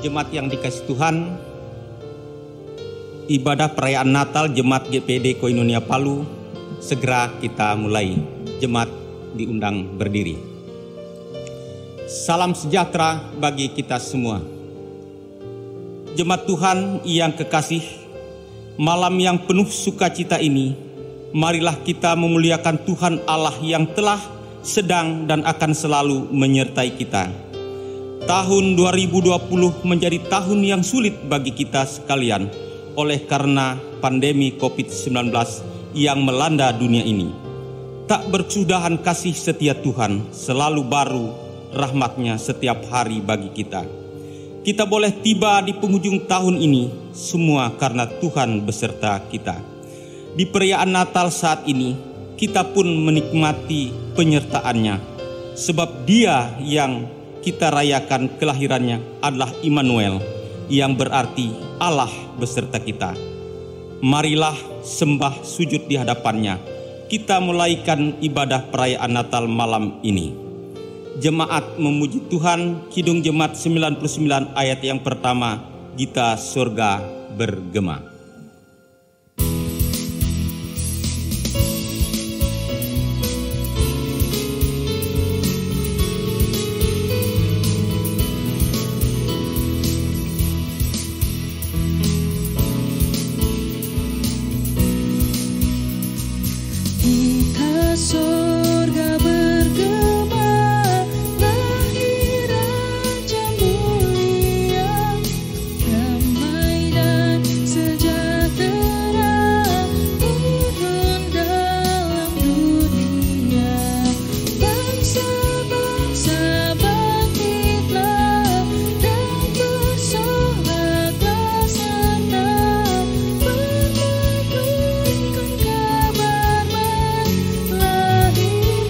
Jemaat yang dikasihi Tuhan, ibadah perayaan Natal Jemaat GPD Koinonia Palu segera kita mulai. Jemaat diundang berdiri. Salam sejahtera bagi kita semua. Jemaat Tuhan yang kekasih, malam yang penuh sukacita ini, marilah kita memuliakan Tuhan Allah yang telah, sedang, dan akan selalu menyertai kita. Tahun 2020 menjadi tahun yang sulit bagi kita sekalian oleh karena pandemi COVID-19 yang melanda dunia ini. Tak berkesudahan kasih setia Tuhan selalu baru rahmat-Nya setiap hari bagi kita. Kita boleh tiba di penghujung tahun ini semua karena Tuhan beserta kita. Di perayaan Natal saat ini kita pun menikmati penyertaan-Nya, sebab Dia yang kita rayakan kelahirannya adalah Immanuel, yang berarti Allah beserta kita. Marilah sembah sujud di hadapannya. Kita mulaikan ibadah perayaan Natal malam ini. Jemaat memuji Tuhan, Kidung Jemaat 99 ayat yang pertama, Gita Surga bergema. Surga bergema, lahir Raja mulia, damai dan sejahtera turun dalam dunia. Bangsa-bangsa bangkitlah dan bersoraklah serta meneguhkan kabar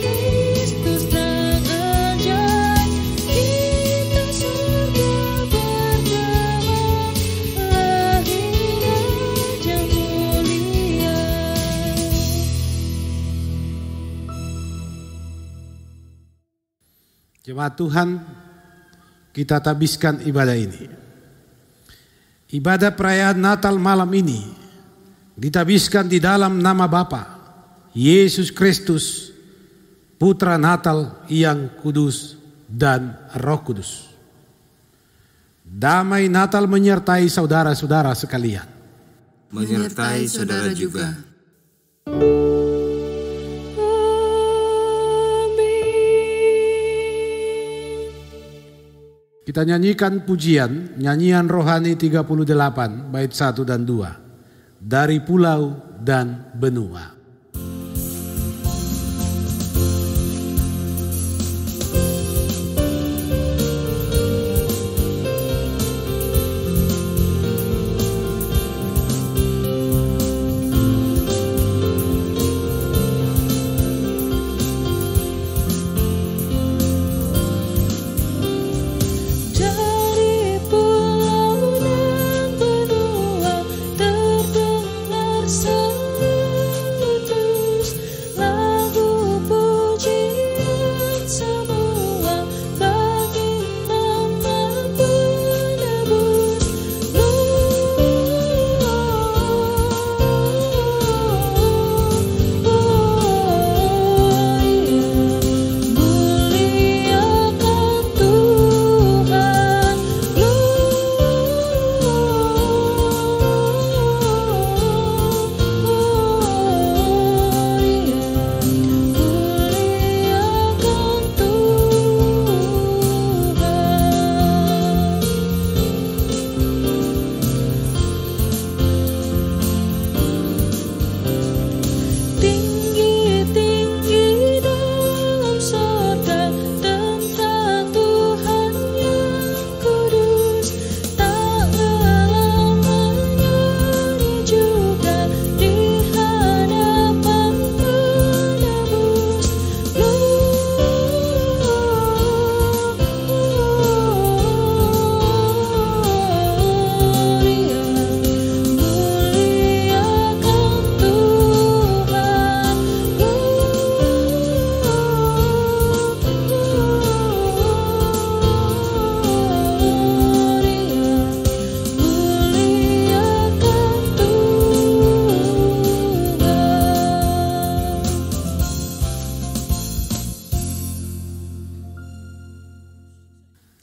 Kristus terang ajaib. Kita surga bergema, lahir Raja mulia. Jemaat Tuhan, kita tabiskan ibadah ini. Ibadah perayaan Natal malam ini ditabiskan di dalam nama Bapa, Yesus Kristus, Putra Natal yang kudus dan Roh Kudus. Damai Natal menyertai saudara-saudara sekalian. Menyertai saudara juga. Kita nyanyikan pujian, nyanyian rohani 38, bait 1 dan 2. Dari pulau dan benua. Dari pulau dan benua terdengar seruan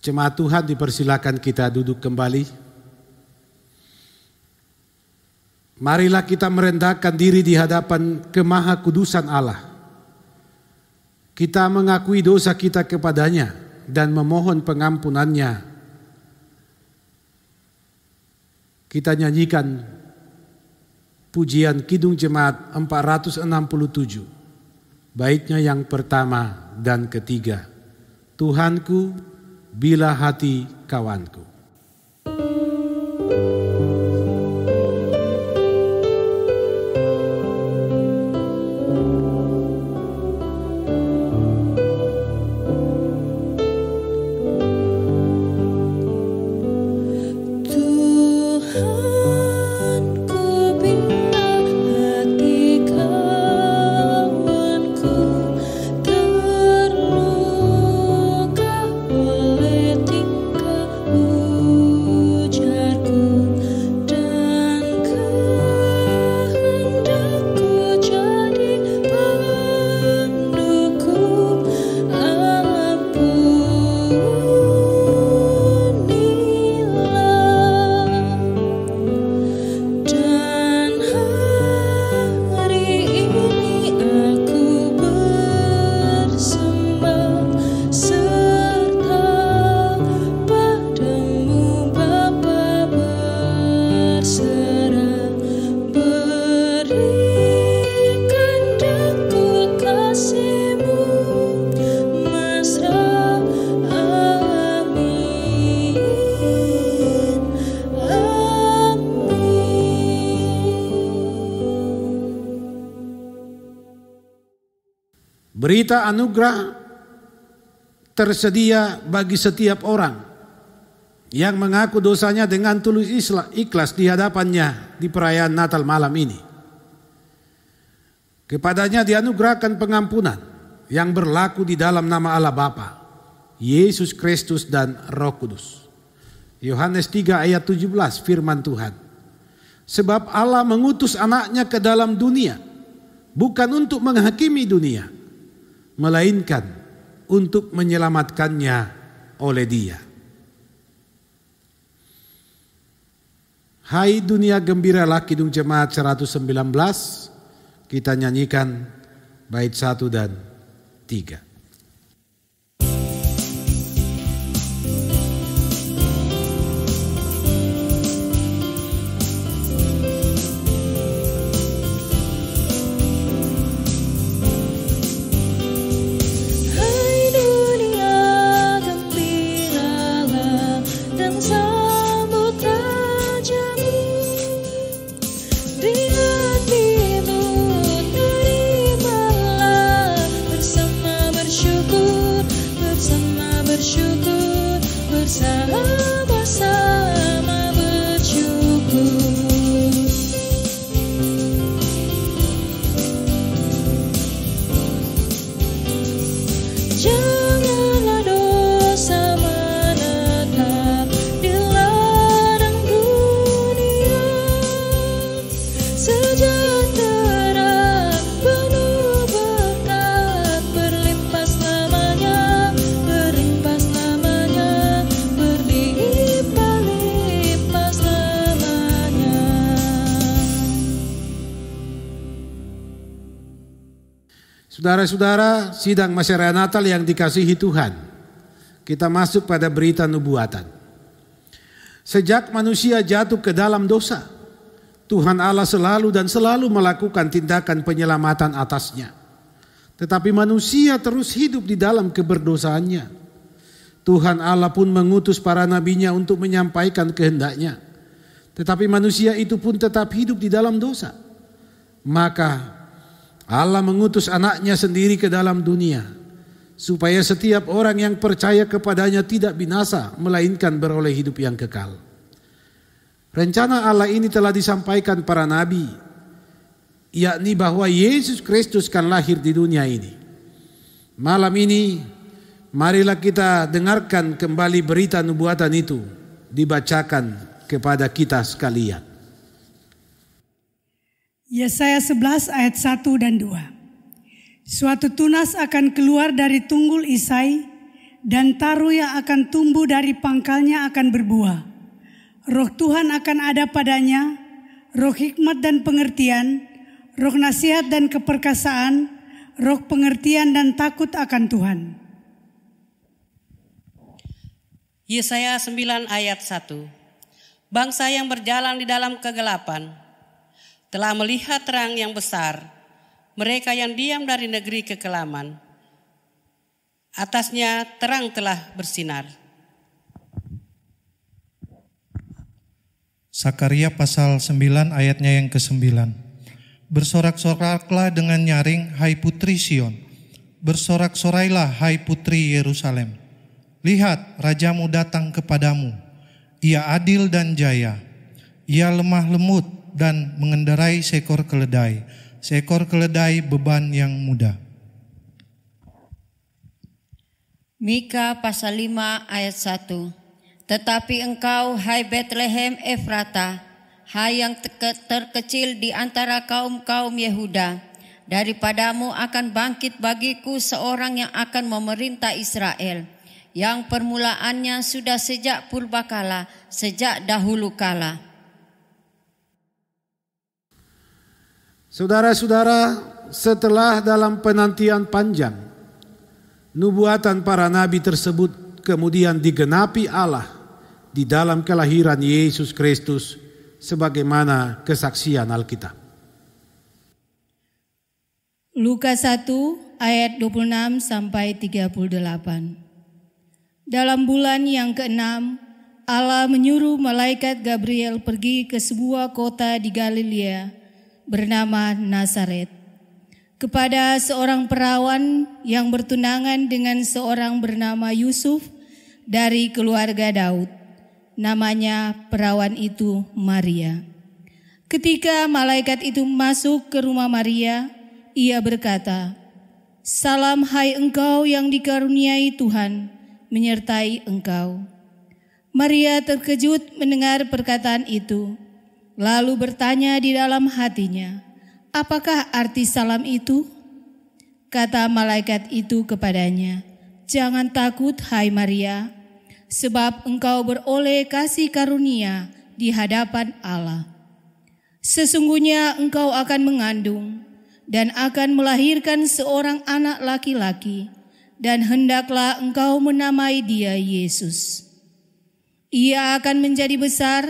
Jemaat Tuhan, dipersilakan kita duduk kembali. Marilah kita merendahkan diri di hadapan kemahakudusan Allah. Kita mengakui dosa kita kepadanya dan memohon pengampunannya. Kita nyanyikan pujian Kidung Jemaat 467. Baitnya yang pertama dan ketiga. Tuhanku, bila hati kawanku. Berita anugerah tersedia bagi setiap orang yang mengaku dosanya dengan tulus ikhlas di hadapannya di perayaan Natal malam ini. Kepadanya dianugerahkan pengampunan yang berlaku di dalam nama Allah Bapa, Yesus Kristus dan Roh Kudus. Yohanes 3 ayat 17 firman Tuhan. Sebab Allah mengutus anaknya ke dalam dunia bukan untuk menghakimi dunia, melainkan untuk menyelamatkannya oleh Dia. Hai dunia gembiralah, Kidung Jemaat 119, kita nyanyikan bait 1 dan 3. Bersama-sama bersyukur. Janganlah dosa menetap di ladang dunia, sejahtera penuh berkat berlimpah selamanya, berlimpah selamanya, berlimpah-limpah selamanya. Saudara-saudara, sidang masyarakat Natal yang dikasihi Tuhan, kita masuk pada berita nubuatan. Sejak manusia jatuh ke dalam dosa, Tuhan Allah selalu dan selalu melakukan tindakan penyelamatan atasnya. Tetapi manusia terus hidup di dalam keberdosaannya. Tuhan Allah pun mengutus para nabinya untuk menyampaikan kehendaknya. Tetapi manusia itu pun tetap hidup di dalam dosa. Maka Allah mengutus anaknya sendiri ke dalam dunia, supaya setiap orang yang percaya kepadanya tidak binasa, melainkan beroleh hidup yang kekal. Rencana Allah ini telah disampaikan para nabi, yakni bahwa Yesus Kristus akan lahir di dunia ini. Malam ini, marilah kita dengarkan kembali berita nubuatan itu, dibacakan kepada kita sekalian. Yesaya 11 ayat 1 dan 2. Suatu tunas akan keluar dari tunggul Isai dan taru yang akan tumbuh dari pangkalnya akan berbuah. Roh Tuhan akan ada padanya, roh hikmat dan pengertian, roh nasihat dan keperkasaan, roh pengertian dan takut akan Tuhan. Yesaya 9 ayat 1. Bangsa yang berjalan di dalam kegelapan telah melihat terang yang besar. Mereka yang diam dari negeri kekelaman, atasnya terang telah bersinar. Sakaria pasal 9 ayatnya yang ke-9. Bersorak-soraklah dengan nyaring, hai putri Sion. Bersorak-sorailah, hai putri Yerusalem. Lihat, rajamu datang kepadamu. Ia adil dan jaya. Ia lemah lembut dan mengendarai seekor keledai. Seekor keledai beban yang mudah. Mika pasal 5 ayat 1. Tetapi engkau, hai Betlehem Efrata, hai yang terkecil di antara kaum-kaum Yehuda, daripadamu akan bangkit bagiku seorang yang akan memerintah Israel, yang permulaannya sudah sejak purbakala, sejak dahulu kala. Saudara-saudara, setelah dalam penantian panjang, nubuatan para nabi tersebut kemudian digenapi Allah di dalam kelahiran Yesus Kristus sebagaimana kesaksian Alkitab. Lukas 1 ayat 26 sampai 38. Dalam bulan yang ke-6, Allah menyuruh malaikat Gabriel pergi ke sebuah kota di Galilea bernama Nazaret, kepada seorang perawan yang bertunangan dengan seorang bernama Yusuf dari keluarga Daud. Namanya perawan itu Maria. Ketika malaikat itu masuk ke rumah Maria, ia berkata, "Salam hai engkau yang dikaruniai Tuhan, menyertai engkau." Maria terkejut mendengar perkataan itu, lalu bertanya di dalam hatinya, "Apakah arti salam itu?" Kata malaikat itu kepadanya, "Jangan takut hai Maria, sebab engkau beroleh kasih karunia di hadapan Allah. Sesungguhnya engkau akan mengandung dan akan melahirkan seorang anak laki-laki, dan hendaklah engkau menamai dia Yesus. Ia akan menjadi besar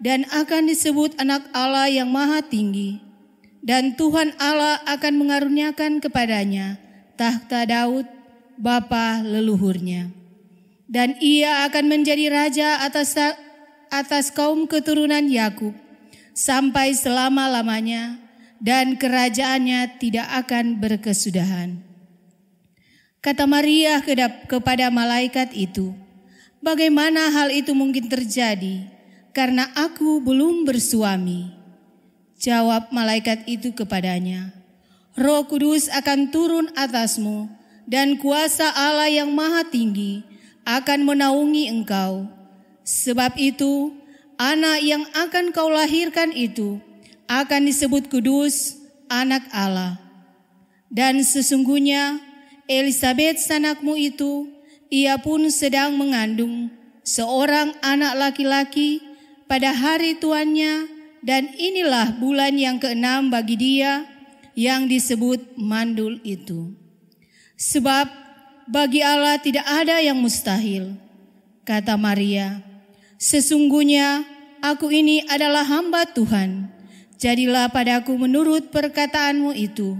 dan akan disebut anak Allah yang maha tinggi, dan Tuhan Allah akan mengaruniakan kepadanya tahta Daud, bapa leluhurnya. Dan ia akan menjadi raja atas kaum keturunan Yakub sampai selama-lamanya, dan kerajaannya tidak akan berkesudahan." Kata Maria kepada malaikat itu, "Bagaimana hal itu mungkin terjadi, karena aku belum bersuami?" Jawab malaikat itu kepadanya, "Roh Kudus akan turun atasmu, dan kuasa Allah yang maha tinggi akan menaungi engkau. Sebab itu, anak yang akan kau lahirkan itu akan disebut kudus, anak Allah. Dan sesungguhnya Elisabet sanakmu itu, ia pun sedang mengandung seorang anak laki-laki pada hari tuannya, dan inilah bulan yang ke-6 bagi dia yang disebut mandul itu. Sebab bagi Allah tidak ada yang mustahil." Kata Maria, "Sesungguhnya aku ini adalah hamba Tuhan, jadilah padaku menurut perkataanmu itu."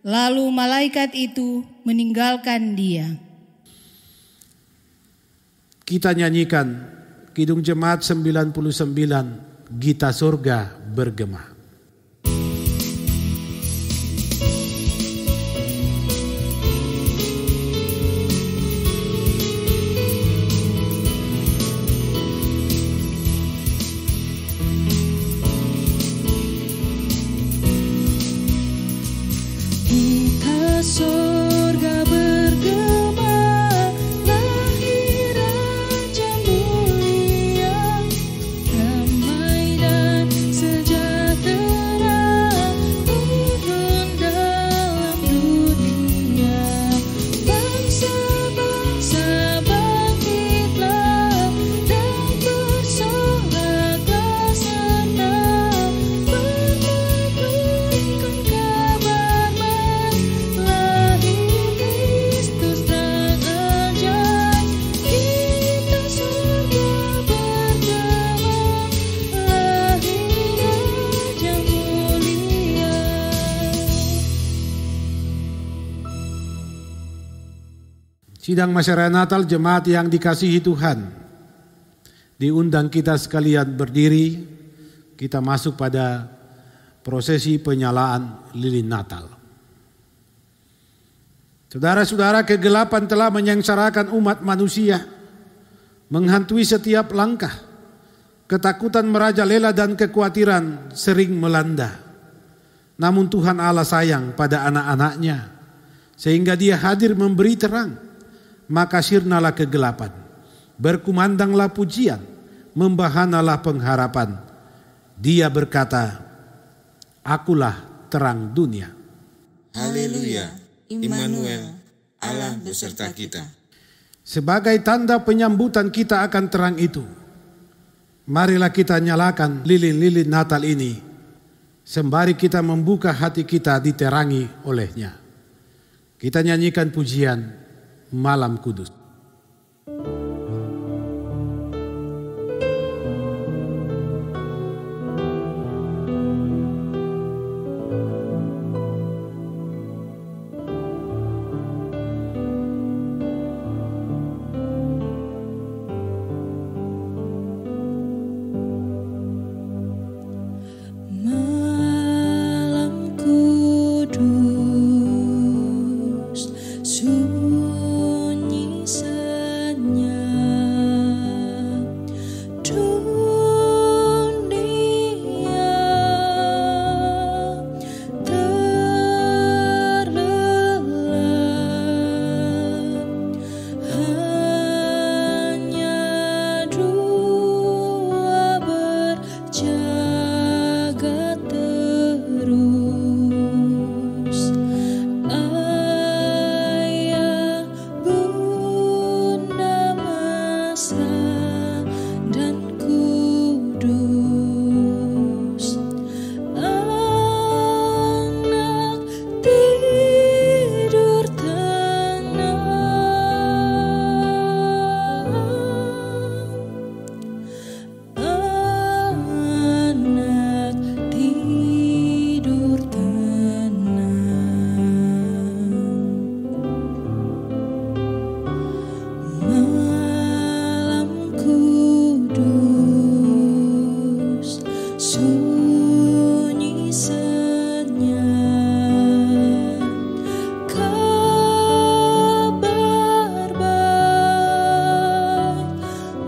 Lalu malaikat itu meninggalkan dia. Kita nyanyikan Kidung Jemaat 99, Gita Surga Bergema. Surga bergema, lahir Raja mulia, damai dan sejahtera. Sidang masyarakat Natal jemaat yang dikasihi Tuhan, diundang kita sekalian berdiri, kita masuk pada prosesi penyalaan lilin Natal. Saudara-saudara, kegelapan telah menyengsarakan umat manusia, menghantui setiap langkah. Ketakutan merajalela dan kekhawatiran sering melanda. Namun Tuhan Allah sayang pada anak-anaknya, sehingga Dia hadir memberi terang. Maka sirnalah kegelapan, berkumandanglah pujian, membahanalah pengharapan. Dia berkata, akulah terang dunia. Haleluya, Immanuel, Allah beserta kita. Sebagai tanda penyambutan kita akan terang itu, marilah kita nyalakan lilin-lilin Natal ini, sembari kita membuka hati kita diterangi olehnya. Kita nyanyikan pujian Malam Kudus. Malam kudus, sunyi senyap, dunia terlelap, hanya dua berjaga terus, ayah, bunda, mesra dan kudus. Anak tidur tenang, anak tidur tenang. Malam kudus, sunyi senyap, kabar baik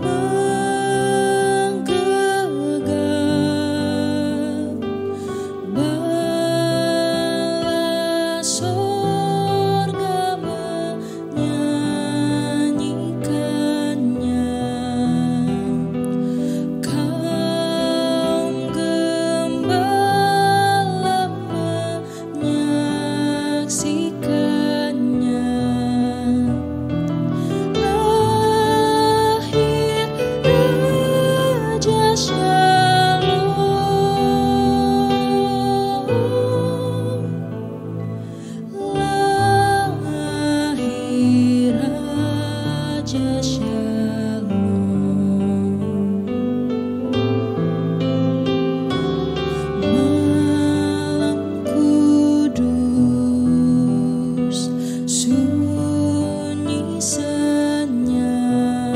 menggegap, bala sorga menyanyikannya, kaum gembala menyaksikannya. Lahir Raja Shalom, lahir Raja Shalom. Malam kudus, sunyi senyap,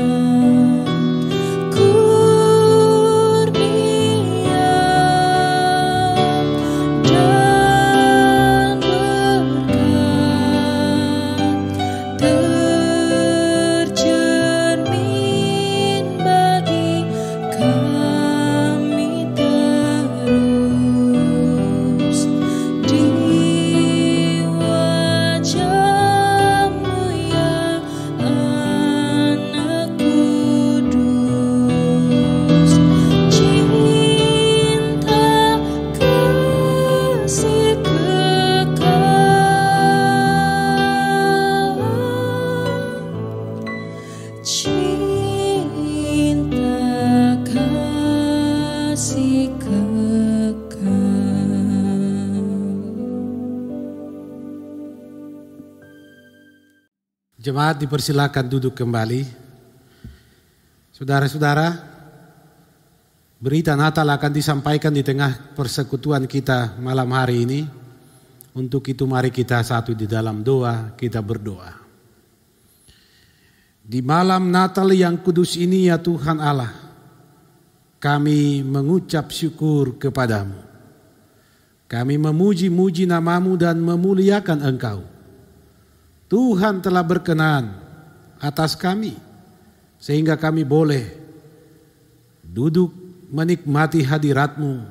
kurnia dan berkat tercermin bagi kami terus di wajah-Mu ya Anak Kudus. Cinta kasih kekal, cinta kasih kekal. Jemaat dipersilakan duduk kembali. Saudara-saudara, berita Natal akan disampaikan di tengah persekutuan kita malam hari ini. Untuk itu mari kita satu di dalam doa, kita berdoa. Di malam Natal yang kudus ini ya Tuhan Allah, kami mengucap syukur kepadamu. Kami memuji-muji namamu dan memuliakan Engkau. Tuhan telah berkenan atas kami, sehingga kami boleh duduk menikmati hadirat-Mu.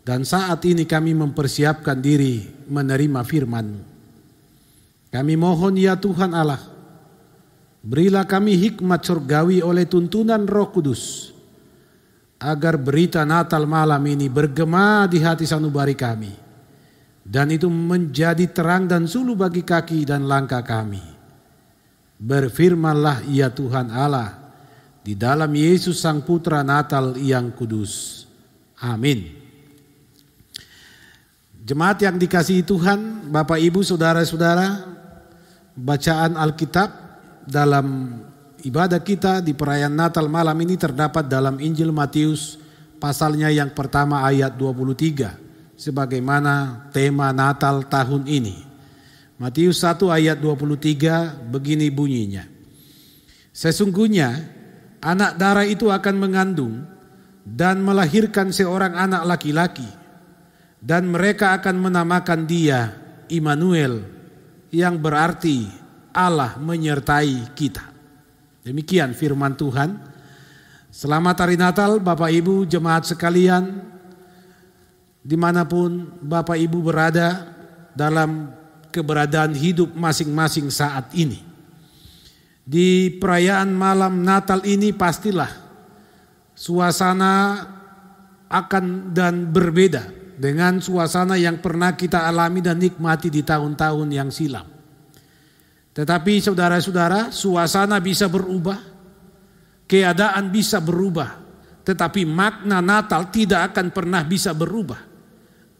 Dan saat ini kami mempersiapkan diri menerima firman-Mu. Kami mohon ya Tuhan Allah, berilah kami hikmat surgawi oleh tuntunan Roh Kudus, agar berita Natal malam ini bergema di hati sanubari kami, dan itu menjadi terang dan suluh bagi kaki dan langkah kami. Berfirmanlah ya Tuhan Allah, di dalam Yesus Sang Putra Natal yang kudus. Amin. Jemaat yang dikasihi Tuhan, Bapak Ibu Saudara-saudara, bacaan Alkitab dalam ibadah kita di perayaan Natal malam ini terdapat dalam Injil Matius pasalnya yang pertama ayat 23 sebagaimana tema Natal tahun ini. Matius 1 ayat 23 begini bunyinya. Sesungguhnya anak darah itu akan mengandung dan melahirkan seorang anak laki-laki, dan mereka akan menamakan dia Immanuel, yang berarti Allah menyertai kita. Demikian firman Tuhan. Selamat hari Natal Bapak Ibu jemaat sekalian, dimanapun Bapak Ibu berada dalam keberadaan hidup masing-masing saat ini. Di perayaan malam Natal ini pastilah suasana akan dan berbeda dengan suasana yang pernah kita alami dan nikmati di tahun-tahun yang silam. Tetapi saudara-saudara, suasana bisa berubah, keadaan bisa berubah, tetapi makna Natal tidak akan pernah bisa berubah.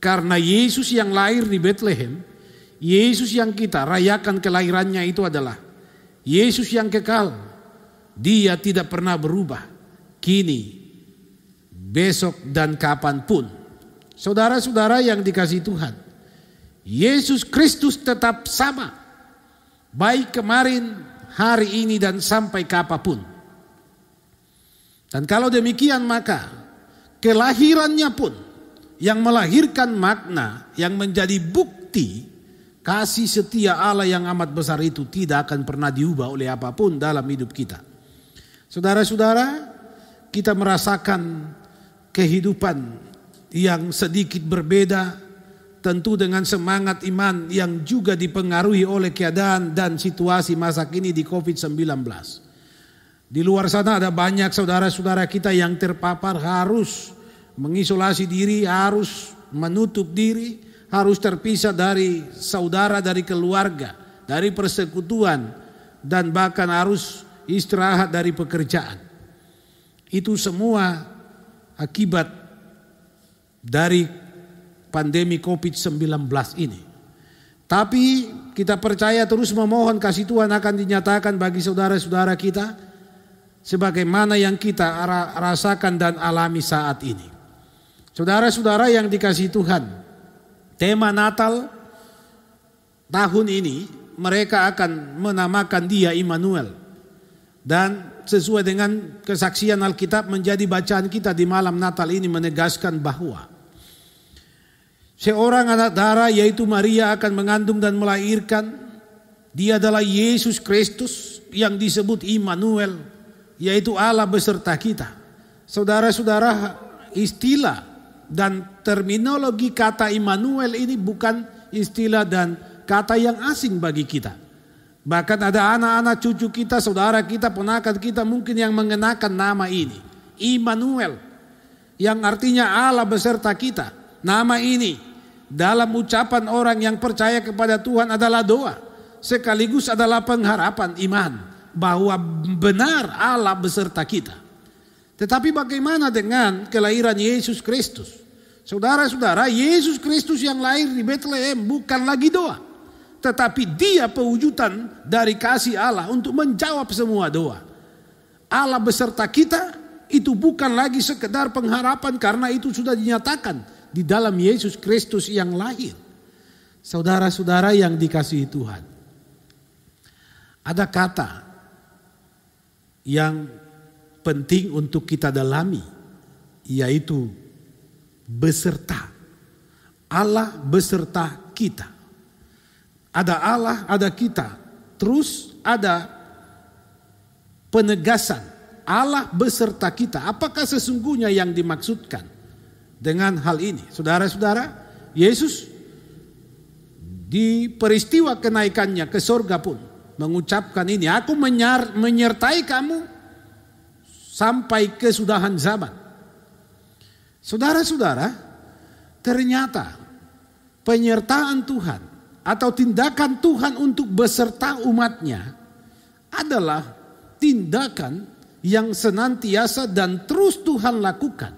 Karena Yesus yang lahir di Bethlehem, Yesus yang kita rayakan kelahirannya itu adalah Yesus yang kekal. Dia tidak pernah berubah, kini, besok dan kapanpun. Saudara-saudara yang dikasihi Tuhan, Yesus Kristus tetap sama, baik kemarin, hari ini, dan sampai kapanpun. Dan kalau demikian maka kelahirannya pun yang melahirkan makna yang menjadi bukti kasih setia Allah yang amat besar itu tidak akan pernah diubah oleh apapun dalam hidup kita. Saudara-saudara, kita merasakan kehidupan yang sedikit berbeda, tentu dengan semangat iman yang juga dipengaruhi oleh keadaan dan situasi masa kini di COVID-19. Di luar sana ada banyak saudara-saudara kita yang terpapar, harus mengisolasi diri, harus menutup diri, harus terpisah dari saudara, dari keluarga, dari persekutuan, dan bahkan harus istirahat dari pekerjaan. Itu semua akibat dari pandemi COVID-19 ini. Tapi kita percaya terus memohon kasih Tuhan akan dinyatakan bagi saudara-saudara kita sebagaimana yang kita rasakan dan alami saat ini. Saudara-saudara yang dikasihi Tuhan, tema Natal tahun ini mereka akan menamakan dia Immanuel. Dan sesuai dengan kesaksian Alkitab menjadi bacaan kita di malam Natal ini menegaskan bahwa seorang anak darah yaitu Maria akan mengandung dan melahirkan. Dia adalah Yesus Kristus yang disebut Immanuel, yaitu Allah beserta kita. Saudara-saudara, istilah dan terminologi kata Immanuel ini bukan istilah dan kata yang asing bagi kita. Bahkan ada anak-anak cucu kita, saudara kita, ponakan kita mungkin yang mengenakan nama ini, Immanuel, yang artinya Allah beserta kita. Nama ini dalam ucapan orang yang percaya kepada Tuhan adalah doa, sekaligus adalah pengharapan iman bahwa benar Allah beserta kita. Tetapi bagaimana dengan kelahiran Yesus Kristus? Saudara-saudara, Yesus Kristus yang lahir di Bethlehem bukan lagi doa, tetapi dia pewujudan dari kasih Allah untuk menjawab semua doa. Allah beserta kita itu bukan lagi sekedar pengharapan, karena itu sudah dinyatakan di dalam Yesus Kristus yang lahir. Saudara-saudara yang dikasihi Tuhan, ada kata yang penting untuk kita dalami, yaitu beserta. Allah beserta kita. Ada Allah, ada kita. Terus ada penegasan Allah beserta kita. Apakah sesungguhnya yang dimaksudkan dengan hal ini? Saudara-saudara, Yesus di peristiwa kenaikannya ke sorga pun mengucapkan ini, aku menyertai kamu sampai kesudahan zaman. Saudara-saudara, ternyata penyertaan Tuhan atau tindakan Tuhan untuk beserta umatnya adalah tindakan yang senantiasa dan terus Tuhan lakukan.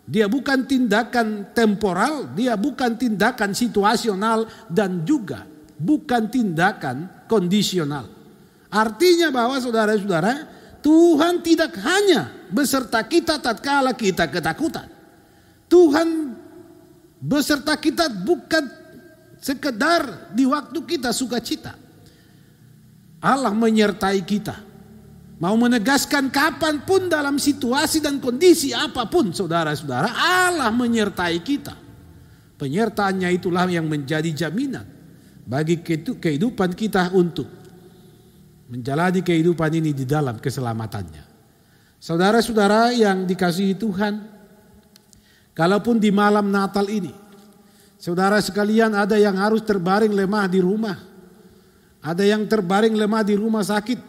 Dia bukan tindakan temporal, dia bukan tindakan situasional, dan juga bukan tindakan kondisional. Artinya bahwa saudara-saudara, Tuhan tidak hanya beserta kita tatkala kita ketakutan. Tuhan beserta kita bukan sekedar di waktu kita sukacita. Allah menyertai kita. Mau menegaskan kapanpun dalam situasi dan kondisi apapun, saudara-saudara, Allah menyertai kita. Penyertaannya itulah yang menjadi jaminan bagi kehidupan kita untuk menjalani kehidupan ini di dalam keselamatannya. Saudara-saudara yang dikasihi Tuhan, kalaupun di malam Natal ini, saudara sekalian, ada yang harus terbaring lemah di rumah, ada yang terbaring lemah di rumah sakit,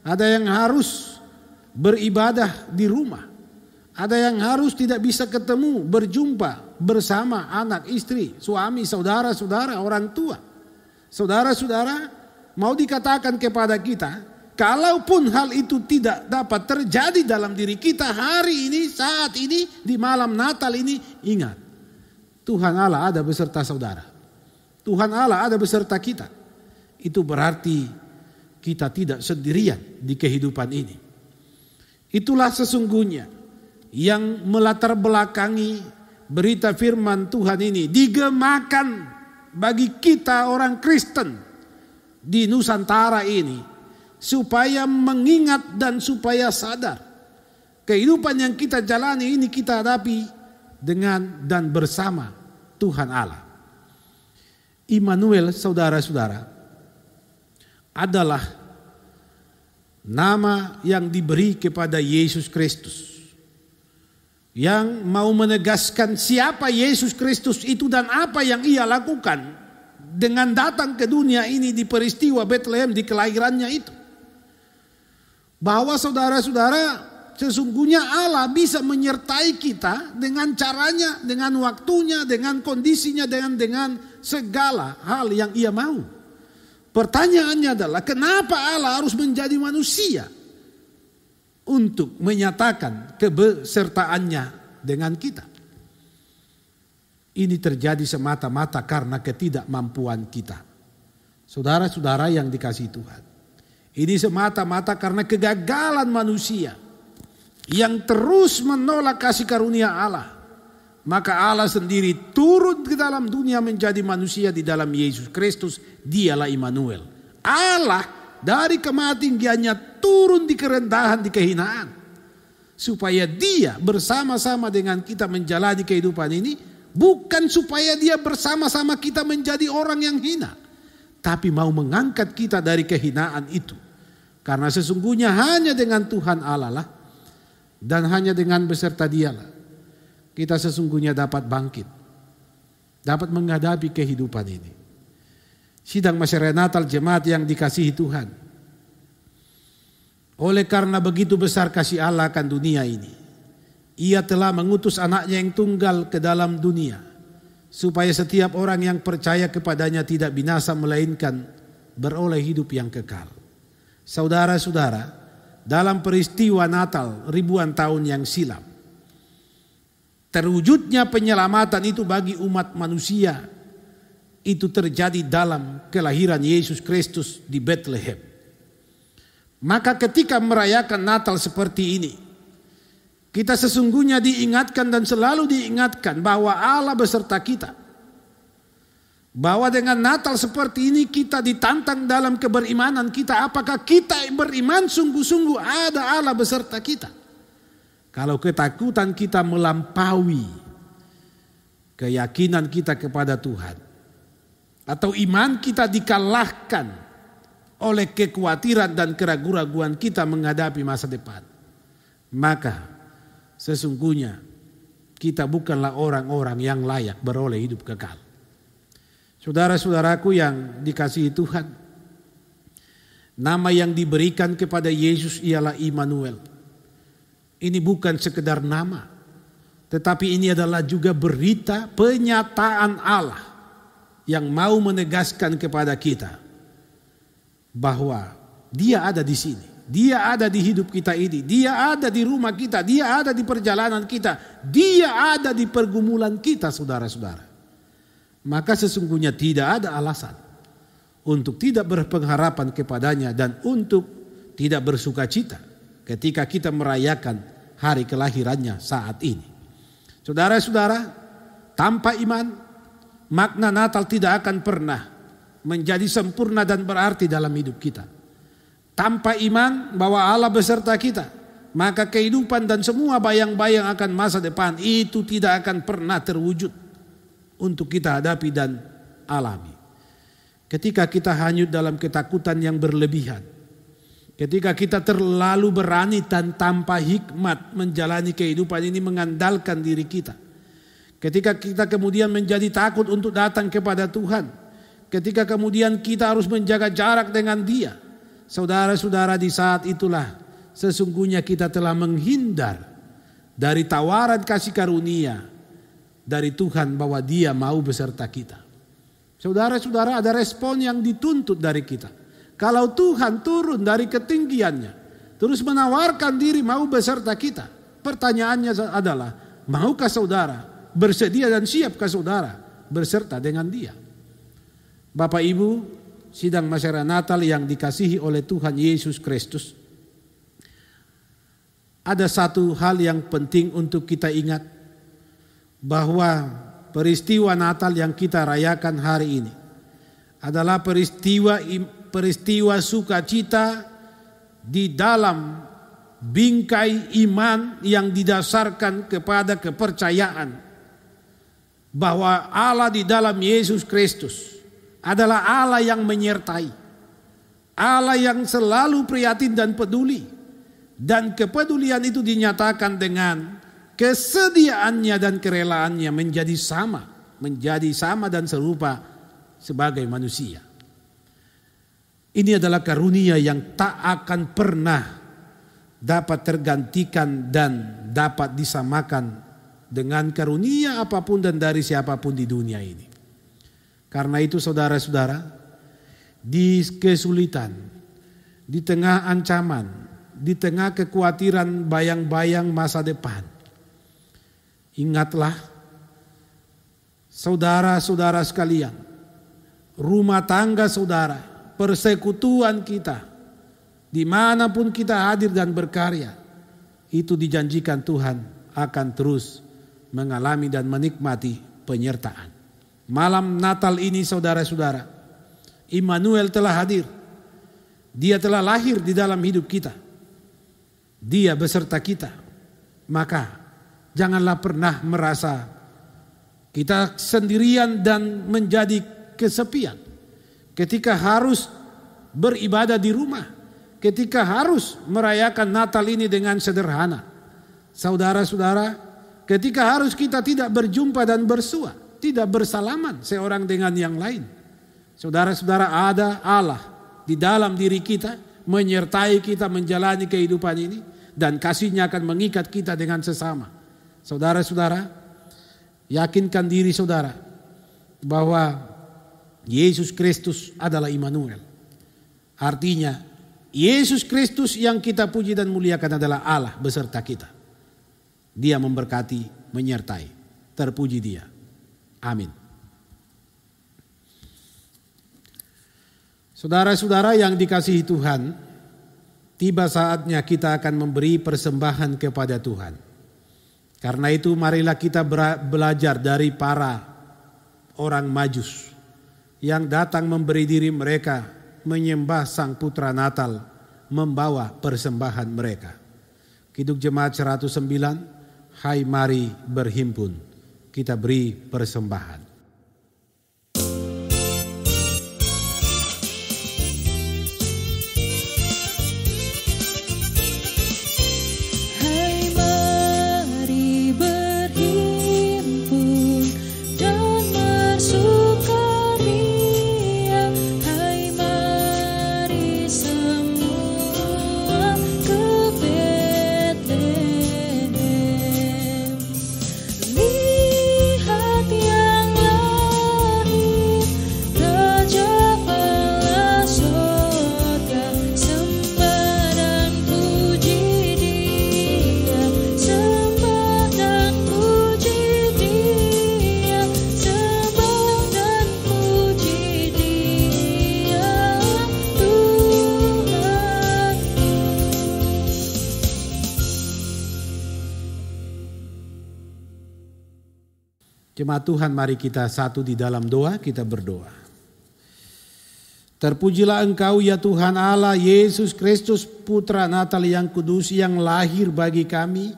ada yang harus beribadah di rumah, ada yang harus tidak bisa ketemu, berjumpa bersama anak, istri, suami, saudara-saudara, orang tua. Saudara-saudara, mau dikatakan kepada kita, kalaupun hal itu tidak dapat terjadi dalam diri kita hari ini, saat ini, di malam Natal ini, ingat, Tuhan Allah ada beserta saudara. Tuhan Allah ada beserta kita. Itu berarti kita tidak sendirian di kehidupan ini. Itulah sesungguhnya yang melatar belakangi berita firman Tuhan ini digemakan bagi kita orang Kristen di Nusantara ini, supaya mengingat dan supaya sadar kehidupan yang kita jalani ini kita hadapi dengan dan bersama Tuhan Allah. Immanuel, saudara-saudara, adalah nama yang diberi kepada Yesus Kristus, yang mau menegaskan siapa Yesus Kristus itu dan apa yang ia lakukan dengan datang ke dunia ini di peristiwa Bethlehem, di kelahirannya itu. Bahwa saudara-saudara, sesungguhnya Allah bisa menyertai kita dengan caranya, dengan waktunya, dengan kondisinya, dengan segala hal yang ia mau. Pertanyaannya adalah, kenapa Allah harus menjadi manusia untuk menyatakan kebesertaannya dengan kita? Ini terjadi semata-mata karena ketidakmampuan kita. Saudara-saudara yang dikasihi Tuhan, ini semata-mata karena kegagalan manusia yang terus menolak kasih karunia Allah. Maka Allah sendiri turun ke dalam dunia menjadi manusia di dalam Yesus Kristus. Dialah Immanuel. Allah dari kemahatinggiannya turun di kerendahan, di kehinaan, supaya dia bersama-sama dengan kita menjalani kehidupan ini. Bukan supaya dia bersama-sama kita menjadi orang yang hina, tapi mau mengangkat kita dari kehinaan itu. Karena sesungguhnya hanya dengan Tuhan Allah lah, dan hanya dengan beserta Dialah kita sesungguhnya dapat bangkit, dapat menghadapi kehidupan ini. Sidang masyarakat Natal jemaat yang dikasihi Tuhan, oleh karena begitu besar kasih Allah akan dunia ini, Ia telah mengutus anaknya yang tunggal ke dalam dunia, supaya setiap orang yang percaya kepadanya tidak binasa, melainkan beroleh hidup yang kekal. Saudara-saudara, dalam peristiwa Natal ribuan tahun yang silam, terwujudnya penyelamatan itu bagi umat manusia itu terjadi dalam kelahiran Yesus Kristus di Bethlehem. Maka ketika merayakan Natal seperti ini, kita sesungguhnya diingatkan dan selalu diingatkan bahwa Allah beserta kita. Bahwa dengan Natal seperti ini kita ditantang dalam keberimanan kita. Apakah kita beriman sungguh-sungguh ada Allah beserta kita? Kalau ketakutan kita melampaui keyakinan kita kepada Tuhan, atau iman kita dikalahkan oleh kekhawatiran dan keraguan-raguan kita menghadapi masa depan, maka sesungguhnya kita bukanlah orang-orang yang layak beroleh hidup kekal. Saudara-saudaraku yang dikasihi Tuhan, nama yang diberikan kepada Yesus ialah Immanuel. Ini bukan sekedar nama, tetapi ini adalah juga berita penyataan Allah yang mau menegaskan kepada kita bahwa Dia ada di sini, Dia ada di hidup kita ini, Dia ada di rumah kita, Dia ada di perjalanan kita, Dia ada di pergumulan kita, saudara-saudara. Maka sesungguhnya tidak ada alasan untuk tidak berpengharapan kepadanya dan untuk tidak bersuka cita ketika kita merayakan hari kelahirannya saat ini. Saudara-saudara, tanpa iman, makna Natal tidak akan pernah menjadi sempurna dan berarti dalam hidup kita. Tanpa iman bahwa Allah beserta kita, maka kehidupan dan semua bayang-bayang akan masa depan itu tidak akan pernah terwujud untuk kita hadapi dan alami. Ketika kita hanyut dalam ketakutan yang berlebihan, ketika kita terlalu berani dan tanpa hikmat menjalani kehidupan ini mengandalkan diri kita, ketika kita kemudian menjadi takut untuk datang kepada Tuhan, ketika kemudian kita harus menjaga jarak dengan Dia, saudara-saudara, di saat itulah sesungguhnya kita telah menghindar dari tawaran kasih karunia dari Tuhan bahwa Dia mau beserta kita. Saudara-saudara, ada respon yang dituntut dari kita. Kalau Tuhan turun dari ketinggiannya terus menawarkan diri mau beserta kita, pertanyaannya adalah, maukah saudara bersedia dan siapkah saudara berserta dengan Dia? Bapak Ibu, sidang masyarakat Natal yang dikasihi oleh Tuhan Yesus Kristus, ada satu hal yang penting untuk kita ingat, bahwa peristiwa Natal yang kita rayakan hari ini adalah peristiwa sukacita di dalam bingkai iman yang didasarkan kepada kepercayaan bahwa Allah di dalam Yesus Kristus adalah Allah yang menyertai, Allah yang selalu prihatin dan peduli, dan kepedulian itu dinyatakan dengan kesediaannya dan kerelaannya menjadi sama dan serupa sebagai manusia. Ini adalah karunia yang tak akan pernah dapat tergantikan dan dapat disamakan dengan karunia apapun dan dari siapapun di dunia ini. Karena itu saudara-saudara, di kesulitan, di tengah ancaman, di tengah kekhawatiran bayang-bayang masa depan, ingatlah saudara-saudara sekalian, rumah tangga saudara, persekutuan kita, dimanapun kita hadir dan berkarya, itu dijanjikan Tuhan akan terus mengalami dan menikmati penyertaan. Malam Natal ini saudara-saudara, Immanuel telah hadir. Dia telah lahir di dalam hidup kita. Dia beserta kita. Maka janganlah pernah merasa kita sendirian dan menjadi kesepian ketika harus beribadah di rumah, ketika harus merayakan Natal ini dengan sederhana. Saudara-saudara, ketika harus kita tidak berjumpa dan bersua, tidak bersalaman seorang dengan yang lain. Saudara-saudara, ada Allah di dalam diri kita, menyertai kita menjalani kehidupan ini, dan kasih-Nya akan mengikat kita dengan sesama. Saudara-saudara, yakinkan diri saudara bahwa Yesus Kristus adalah Immanuel. Artinya, Yesus Kristus yang kita puji dan muliakan adalah Allah beserta kita. Dia memberkati, menyertai. Terpuji Dia. Amin. Saudara-saudara yang dikasihi Tuhan, tiba saatnya kita akan memberi persembahan kepada Tuhan. Karena itu marilah kita belajar dari para orang Majus yang datang memberi diri mereka menyembah Sang Putra Natal, membawa persembahan mereka. Kidung Jemaat 109, hai mari berhimpun, kita beri persembahan. Jemaat Tuhan, mari kita satu di dalam doa, kita berdoa. Terpujilah Engkau ya Tuhan Allah Yesus Kristus, Putra Natal yang kudus, yang lahir bagi kami,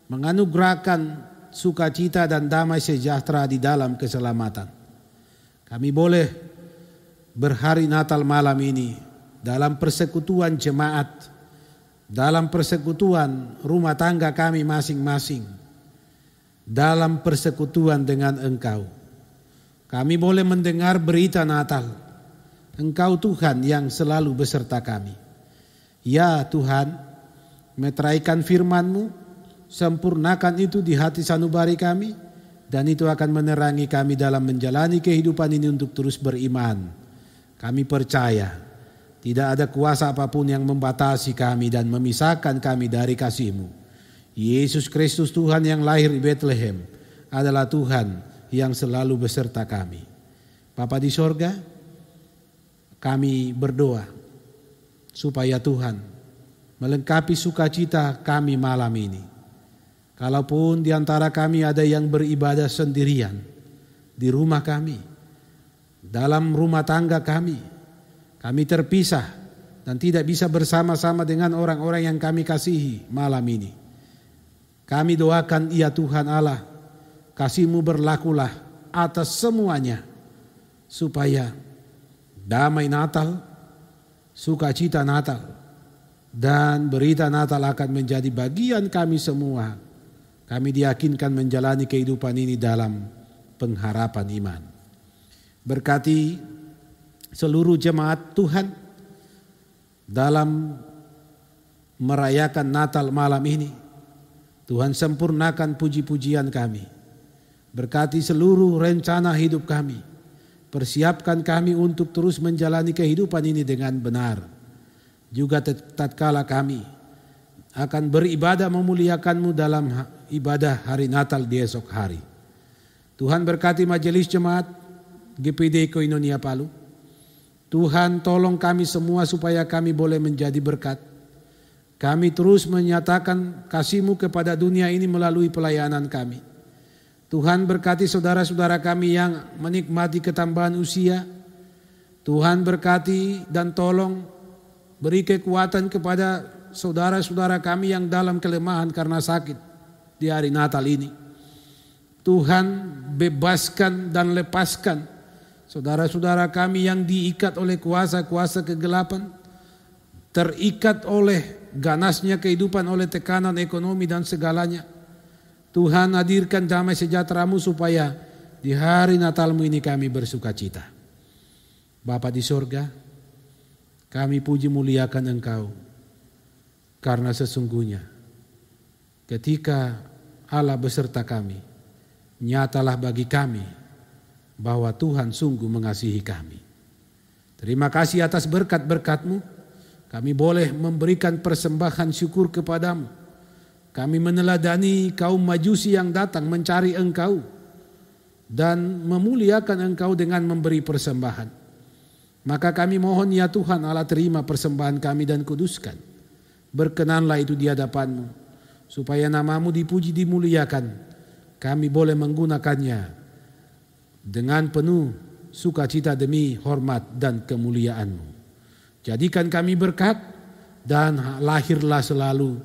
menganugerahkan sukacita dan damai sejahtera di dalam keselamatan. Kami boleh berhari Natal malam ini dalam persekutuan jemaat, dalam persekutuan rumah tangga kami masing-masing, dalam persekutuan dengan Engkau. Kami boleh mendengar berita Natal. Engkau Tuhan yang selalu beserta kami. Ya Tuhan, meteraikan firman-Mu, sempurnakan itu di hati sanubari kami, dan itu akan menerangi kami dalam menjalani kehidupan ini untuk terus beriman. Kami percaya tidak ada kuasa apapun yang membatasi kami dan memisahkan kami dari kasih-Mu. Yesus Kristus Tuhan yang lahir di Bethlehem adalah Tuhan yang selalu beserta kami. Bapa di sorga, kami berdoa supaya Tuhan melengkapi sukacita kami malam ini. Kalaupun di antara kami ada yang beribadah sendirian di rumah kami, dalam rumah tangga kami terpisah dan tidak bisa bersama-sama dengan orang-orang yang kami kasihi malam ini. Kami doakan ya Tuhan Allah, kasih-Mu berlakulah atas semuanya, supaya damai Natal, sukacita Natal, dan berita Natal akan menjadi bagian kami semua. Kami diyakinkan menjalani kehidupan ini dalam pengharapan iman. Berkati seluruh jemaat Tuhan dalam merayakan Natal malam ini. Tuhan sempurnakan puji-pujian kami. Berkati seluruh rencana hidup kami. Persiapkan kami untuk terus menjalani kehidupan ini dengan benar. Juga tatkala kami akan beribadah memuliakan-Mu dalam ibadah hari Natal di esok hari. Tuhan berkati majelis jemaat GPD Koinonia Palu. Tuhan tolong kami semua supaya kami boleh menjadi berkat. Kami terus menyatakan kasih-Mu kepada dunia ini melalui pelayanan kami. Tuhan berkati saudara-saudara kami yang menikmati ketambahan usia. Tuhan berkati dan tolong beri kekuatan kepada saudara-saudara kami yang dalam kelemahan karena sakit di hari Natal ini. Tuhan bebaskan dan lepaskan saudara-saudara kami yang diikat oleh kuasa-kuasa kegelapan, terikat oleh ganasnya kehidupan, oleh tekanan ekonomi dan segalanya. Tuhan hadirkan damai sejahtera-Mu supaya di hari Natal-Mu ini kami bersukacita. Bapa di sorga, kami puji muliakan Engkau, karena sesungguhnya ketika Allah beserta kami, nyatalah bagi kami bahwa Tuhan sungguh mengasihi kami. Terima kasih atas berkat-berkat-Mu. Kami boleh memberikan persembahan syukur kepadamu. Kami meneladani kaum Majusi yang datang mencari Engkau dan memuliakan Engkau dengan memberi persembahan. Maka kami mohon ya Tuhan Allah, terima persembahan kami dan kuduskan. Berkenanlah itu di hadapan-Mu, supaya nama-Mu dipuji dimuliakan. Kami boleh menggunakannya dengan penuh sukacita demi hormat dan kemuliaan-Mu. Jadikan kami berkat dan lahirlah selalu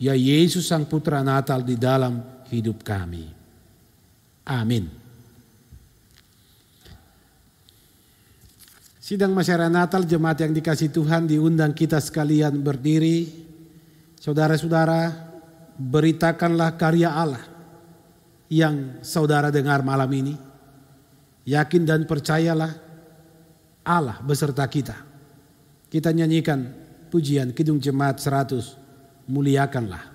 ya Yesus Sang Putra Natal di dalam hidup kami. Amin. Sidang masyarakat Natal jemaat yang dikasihi Tuhan, diundang kita sekalian berdiri. Saudara-saudara, beritakanlah karya Allah yang saudara dengar malam ini. Yakin dan percayalah Allah beserta kita. Kita nyanyikan pujian Kidung Jemaat 100, muliakanlah.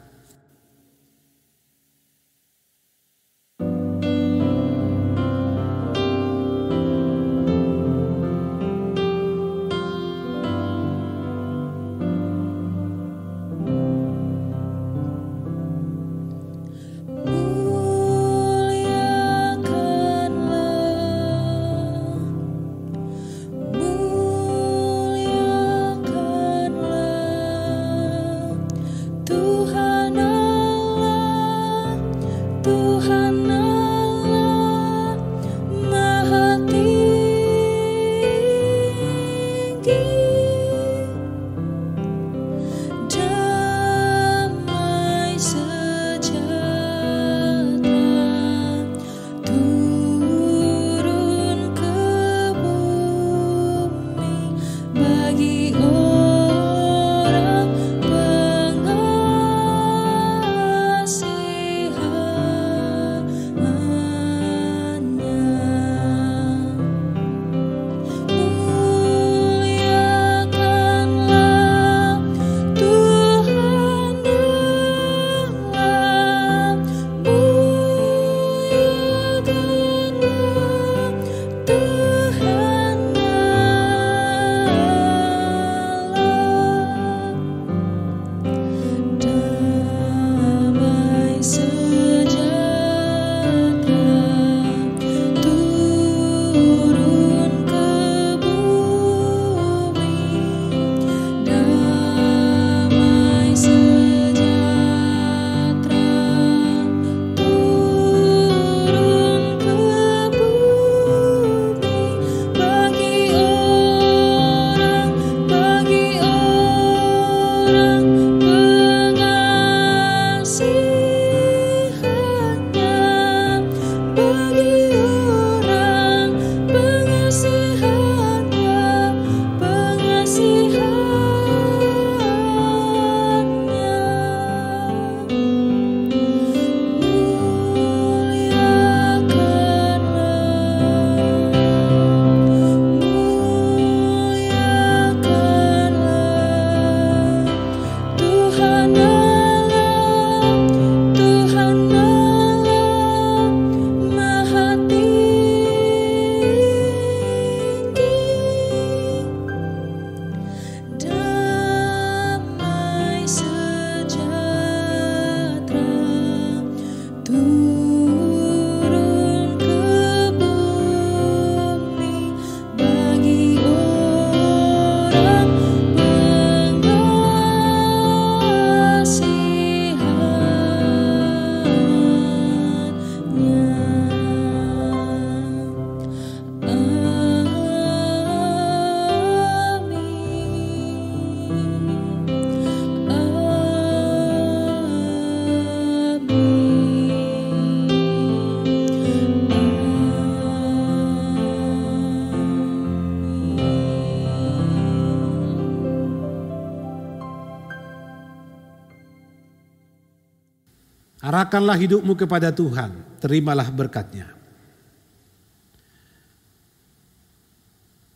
Arahkanlah hidupmu kepada Tuhan, terimalah berkat-Nya.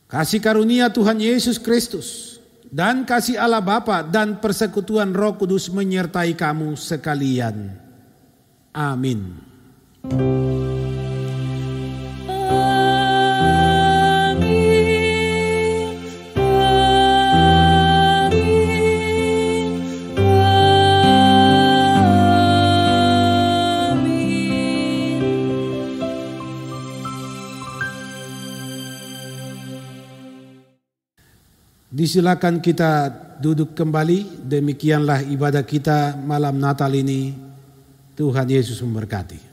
Kasih karunia Tuhan Yesus Kristus dan kasih Allah Bapa dan persekutuan Roh Kudus menyertai kamu sekalian. Amin. Disilakan kita duduk kembali. Demikianlah ibadah kita malam Natal ini. Tuhan Yesus memberkati.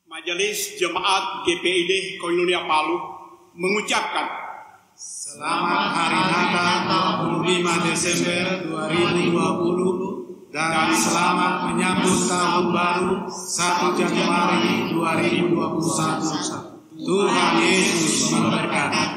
Majelis Jemaat GPID Koinonia Palu mengucapkan Selamat Hari Natal 25 Desember 2020 dan selamat menyambut Tahun Baru 1 Januari 2021. Tuhan Yesus memberkati.